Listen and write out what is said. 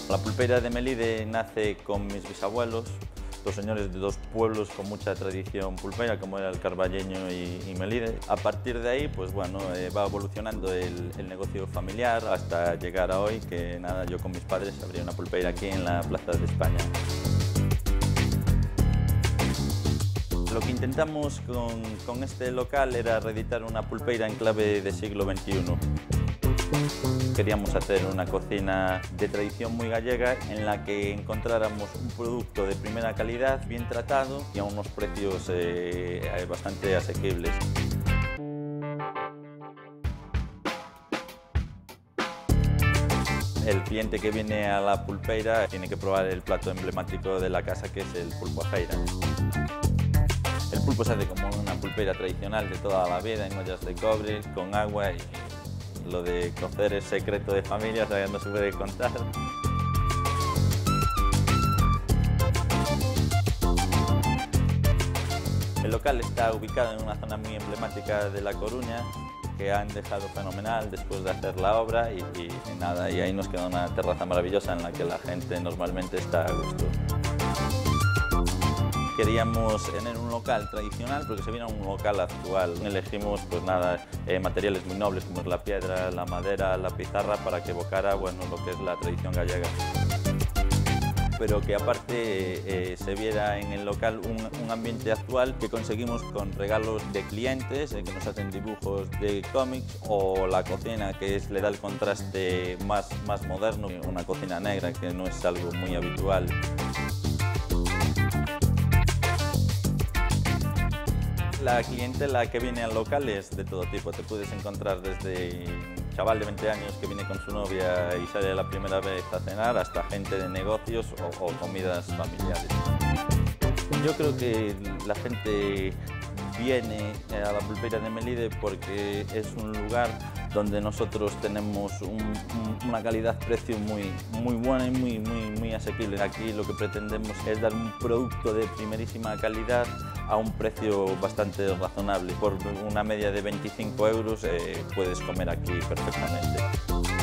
La pulpeira de Melide nace con mis bisabuelos, dos señores de dos pueblos con mucha tradición pulpera, como era el Carballeño y Melide. A partir de ahí, pues bueno, va evolucionando el negocio familiar hasta llegar a hoy, que nada, yo con mis padres abrí una pulpeira aquí en la Plaza de España. Lo que intentamos con este local era reeditar una pulpeira en clave de siglo XXI. Queríamos hacer una cocina de tradición muy gallega en la que encontráramos un producto de primera calidad, bien tratado y a unos precios bastante asequibles. El cliente que viene a la pulpeira tiene que probar el plato emblemático de la casa, que es el pulpo a feira. El pulpo se hace como una pulpeira tradicional de toda la vida, en ollas de cobre, con agua, y lo de cocer es secreto de familia, o sea, no se puede contar. El local está ubicado en una zona muy emblemática de La Coruña, que han dejado fenomenal después de hacer la obra y nada, y ahí nos queda una terraza maravillosa en la que la gente normalmente está a gusto. Queríamos tener un local tradicional porque se viene a un local actual. Elegimos pues nada, materiales muy nobles como es la piedra, la madera, la pizarra, para que evocara bueno, lo que es la tradición gallega. Pero que aparte se viera en el local un ambiente actual que conseguimos con regalos de clientes que nos hacen dibujos de cómics, o la cocina que le da el contraste más moderno, una cocina negra que no es algo muy habitual. La clientela que viene al local es de todo tipo. Te puedes encontrar desde un chaval de 20 años que viene con su novia y sale la primera vez a cenar, hasta gente de negocios o comidas familiares. Yo creo que la gente viene a la pulpeira de Melide porque es un lugar donde nosotros tenemos una calidad-precio muy buena y muy asequible. Aquí lo que pretendemos es dar un producto de primerísima calidad a un precio bastante razonable. Por una media de 25 € puedes comer aquí perfectamente.